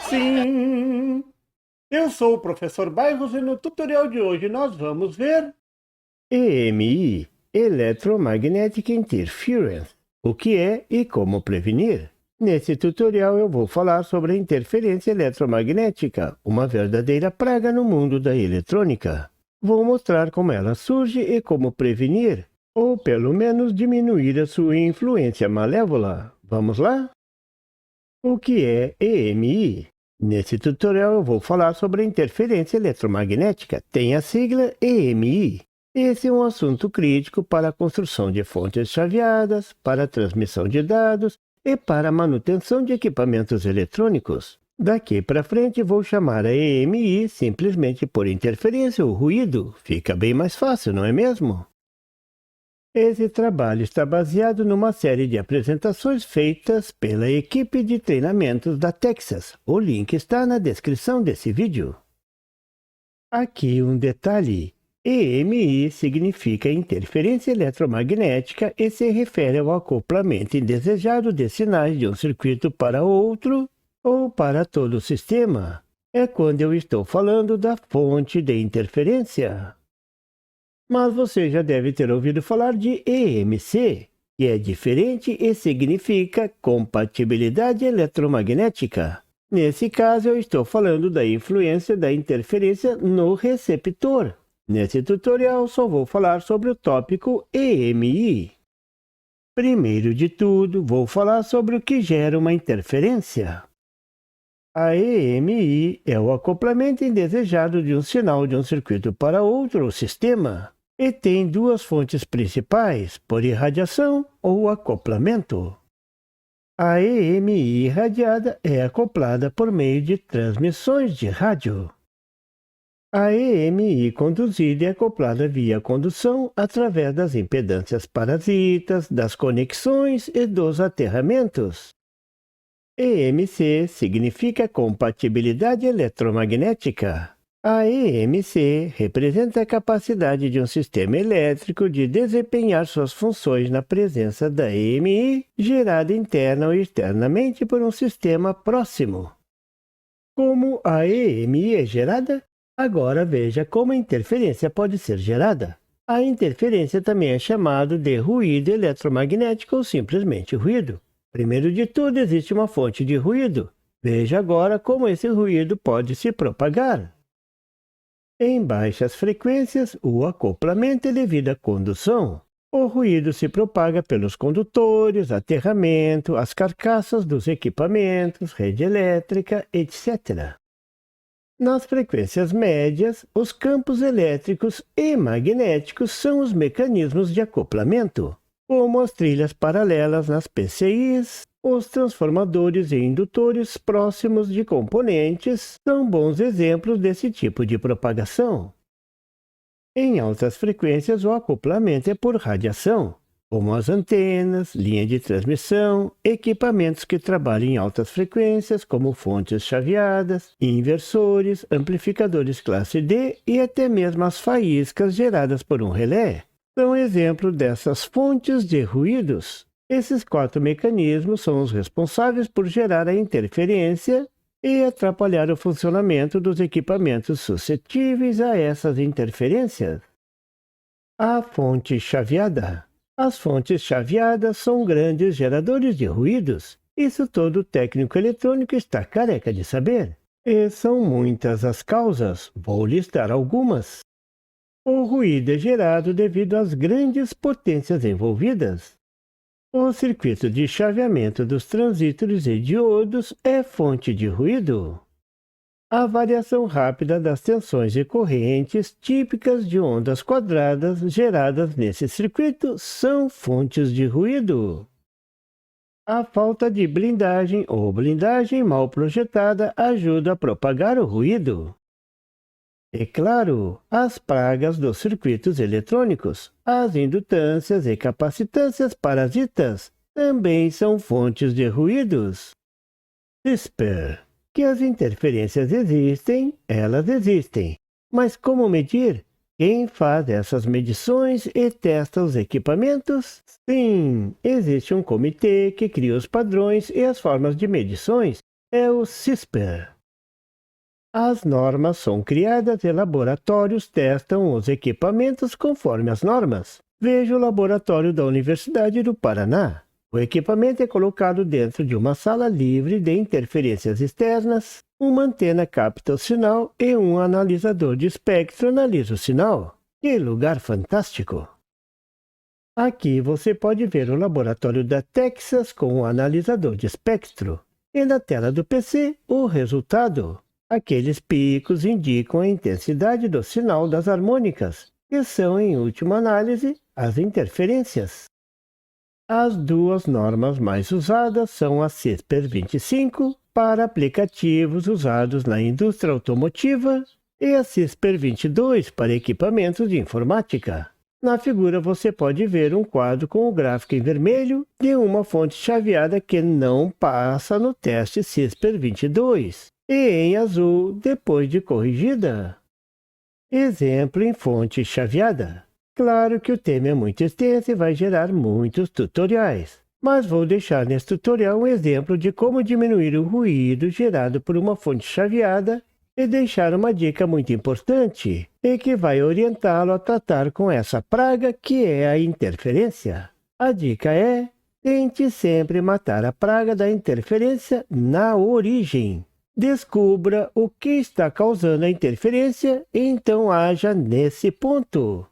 Sim, eu sou o professor Bairros e no tutorial de hoje nós vamos ver EMI, Electromagnetic Interference, o que é e como prevenir. Nesse tutorial eu vou falar sobre a interferência eletromagnética, uma verdadeira praga no mundo da eletrônica. Vou mostrar como ela surge e como prevenir, ou pelo menos diminuir a sua influência malévola. Vamos lá? O que é EMI? Nesse tutorial eu vou falar sobre a interferência eletromagnética, tem a sigla EMI. Esse é um assunto crítico para a construção de fontes chaveadas, para a transmissão de dados e para a manutenção de equipamentos eletrônicos. Daqui para frente vou chamar a EMI simplesmente por interferência ou ruído. Fica bem mais fácil, não é mesmo? Esse trabalho está baseado numa série de apresentações feitas pela equipe de treinamentos da Texas. O link está na descrição desse vídeo. Aqui um detalhe. EMI significa interferência eletromagnética e se refere ao acoplamento indesejado de sinais de um circuito para outro ou para todo o sistema. É quando eu estou falando da fonte de interferência. Mas você já deve ter ouvido falar de EMC, que é diferente e significa compatibilidade eletromagnética. Nesse caso, eu estou falando da influência da interferência no receptor. Nesse tutorial, só vou falar sobre o tópico EMI. Primeiro de tudo, vou falar sobre o que gera uma interferência. A EMI é o acoplamento indesejado de um sinal de um circuito para outro sistema e tem duas fontes principais, por irradiação ou acoplamento. A EMI irradiada é acoplada por meio de transmissões de rádio. A EMI conduzida é acoplada via condução através das impedâncias parasitas, das conexões e dos aterramentos. EMC significa compatibilidade eletromagnética. A EMC representa a capacidade de um sistema elétrico de desempenhar suas funções na presença da EMI, gerada interna ou externamente por um sistema próximo. Como a EMI é gerada? Agora veja como a interferência pode ser gerada. A interferência também é chamada de ruído eletromagnético ou simplesmente ruído. Primeiro de tudo, existe uma fonte de ruído. Veja agora como esse ruído pode se propagar. Em baixas frequências, o acoplamento é devido à condução. O ruído se propaga pelos condutores, aterramento, as carcaças dos equipamentos, rede elétrica, etc. Nas frequências médias, os campos elétricos e magnéticos são os mecanismos de acoplamento, como as trilhas paralelas nas PCIs. Os transformadores e indutores próximos de componentes são bons exemplos desse tipo de propagação. Em altas frequências, o acoplamento é por radiação, como as antenas, linha de transmissão, equipamentos que trabalham em altas frequências, como fontes chaveadas, inversores, amplificadores classe D e até mesmo as faíscas geradas por um relé. São exemplos dessas fontes de ruídos. Esses quatro mecanismos são os responsáveis por gerar a interferência e atrapalhar o funcionamento dos equipamentos suscetíveis a essas interferências. A fonte chaveada. As fontes chaveadas são grandes geradores de ruídos. Isso todo técnico eletrônico está careca de saber. E são muitas as causas, vou listar algumas. O ruído é gerado devido às grandes potências envolvidas. O circuito de chaveamento dos transistores e diodos é fonte de ruído. A variação rápida das tensões e correntes típicas de ondas quadradas geradas nesse circuito são fontes de ruído. A falta de blindagem ou blindagem mal projetada ajuda a propagar o ruído. E claro, as pragas dos circuitos eletrônicos, as indutâncias e capacitâncias parasitas, também são fontes de ruídos. CISPR. Que as interferências existem, elas existem. Mas como medir? Quem faz essas medições e testa os equipamentos? Sim, existe um comitê que cria os padrões e as formas de medições. é o CISPer. As normas são criadas e laboratórios testam os equipamentos conforme as normas. Veja o laboratório da Universidade do Paraná. O equipamento é colocado dentro de uma sala livre de interferências externas, uma antena capta o sinal e um analisador de espectro analisa o sinal. Que lugar fantástico! Aqui você pode ver o laboratório da Texas com o analisador de espectro. E na tela do PC, o resultado. Aqueles picos indicam a intensidade do sinal das harmônicas, que são, em última análise, as interferências. As duas normas mais usadas são a CISPer 25, para aplicativos usados na indústria automotiva, e a CISPer 22, para equipamentos de informática. Na figura você pode ver um quadro com o gráfico em vermelho de uma fonte chaveada que não passa no teste CISPer 22, e em azul depois de corrigida. Exemplo em fonte chaveada. Claro que o tema é muito extenso e vai gerar muitos tutoriais, mas vou deixar nesse tutorial um exemplo de como diminuir o ruído gerado por uma fonte chaveada e deixar uma dica muito importante e que vai orientá-lo a tratar com essa praga que é a interferência. A dica é: tente sempre matar a praga da interferência na origem. Descubra o que está causando a interferência e então haja nesse ponto.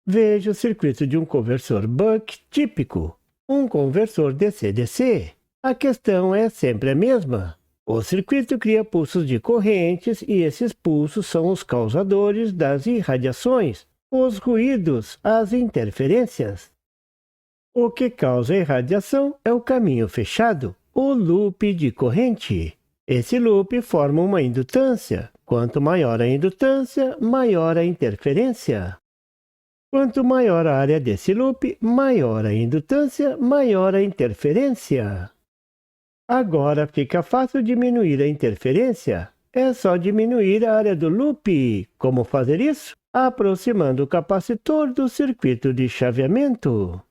Veja o circuito de um conversor buck típico, um conversor DC-DC. A questão é sempre a mesma. O circuito cria pulsos de correntes e esses pulsos são os causadores das irradiações, os ruídos, as interferências. O que causa a irradiação é o caminho fechado, o loop de corrente. Esse loop forma uma indutância. Quanto maior a indutância, maior a interferência. Quanto maior a área desse loop, maior a indutância, maior a interferência. Agora fica fácil diminuir a interferência. É só diminuir a área do loop. Como fazer isso? Aproximando o capacitor do circuito de chaveamento.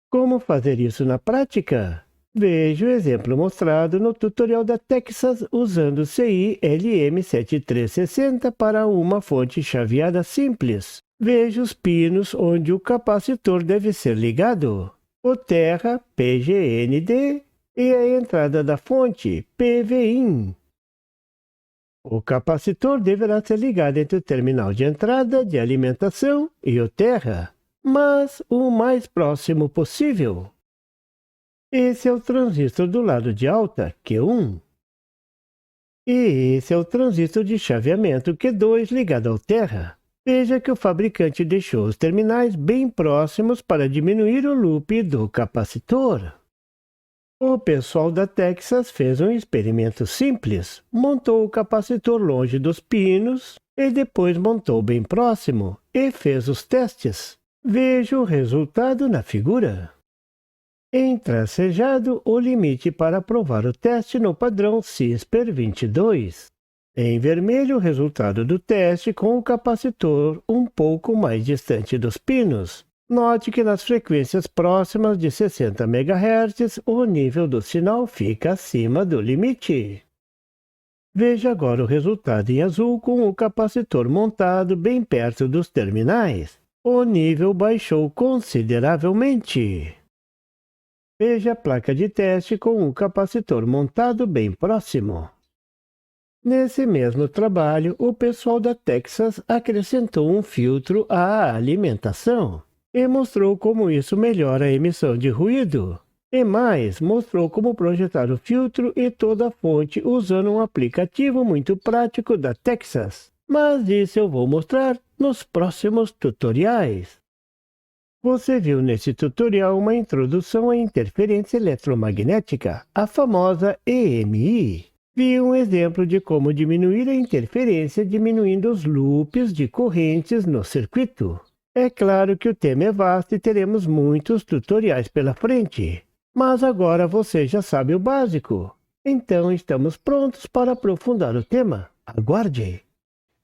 Como fazer isso na prática? Veja o exemplo mostrado no tutorial da Texas usando o CI LM7360 para uma fonte chaveada simples. Veja os pinos onde o capacitor deve ser ligado. O terra PGND e a entrada da fonte PVIN. O capacitor deverá ser ligado entre o terminal de entrada de alimentação e o terra, mas o mais próximo possível. Esse é o transistor do lado de alta, Q1. E esse é o transistor de chaveamento Q2 ligado ao terra. Veja que o fabricante deixou os terminais bem próximos para diminuir o loop do capacitor. O pessoal da Texas fez um experimento simples. Montou o capacitor longe dos pinos e depois montou bem próximo e fez os testes. Veja o resultado na figura. Em tracejado, o limite para provar o teste no padrão CISPer 22. Em vermelho, o resultado do teste com o capacitor um pouco mais distante dos pinos. Note que nas frequências próximas de 60 MHz, o nível do sinal fica acima do limite. Veja agora o resultado em azul com o capacitor montado bem perto dos terminais. O nível baixou consideravelmente. Veja a placa de teste com o capacitor montado bem próximo. Nesse mesmo trabalho, o pessoal da Texas acrescentou um filtro à alimentação e mostrou como isso melhora a emissão de ruído. E mais, mostrou como projetar o filtro e toda a fonte usando um aplicativo muito prático da Texas. Mas isso eu vou mostrar nos próximos tutoriais. Você viu nesse tutorial uma introdução à interferência eletromagnética, a famosa EMI. Viu um exemplo de como diminuir a interferência diminuindo os loops de correntes no circuito. É claro que o tema é vasto e teremos muitos tutoriais pela frente, mas agora você já sabe o básico. Então estamos prontos para aprofundar o tema. Aguarde!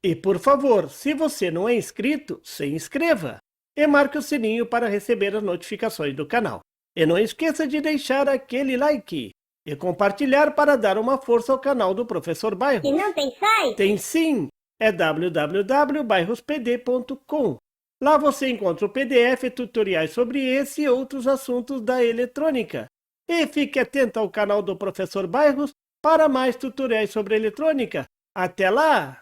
E por favor, se você não é inscrito, se inscreva e marque o sininho para receber as notificações do canal. E não esqueça de deixar aquele like. e compartilhar para dar uma força ao canal do Professor Bairros. E não tem site? Tem sim, é www.bairrospd.com. Lá você encontra o PDF e tutoriais sobre esse e outros assuntos da eletrônica. E fique atento ao canal do Professor Bairros para mais tutoriais sobre eletrônica. Até lá!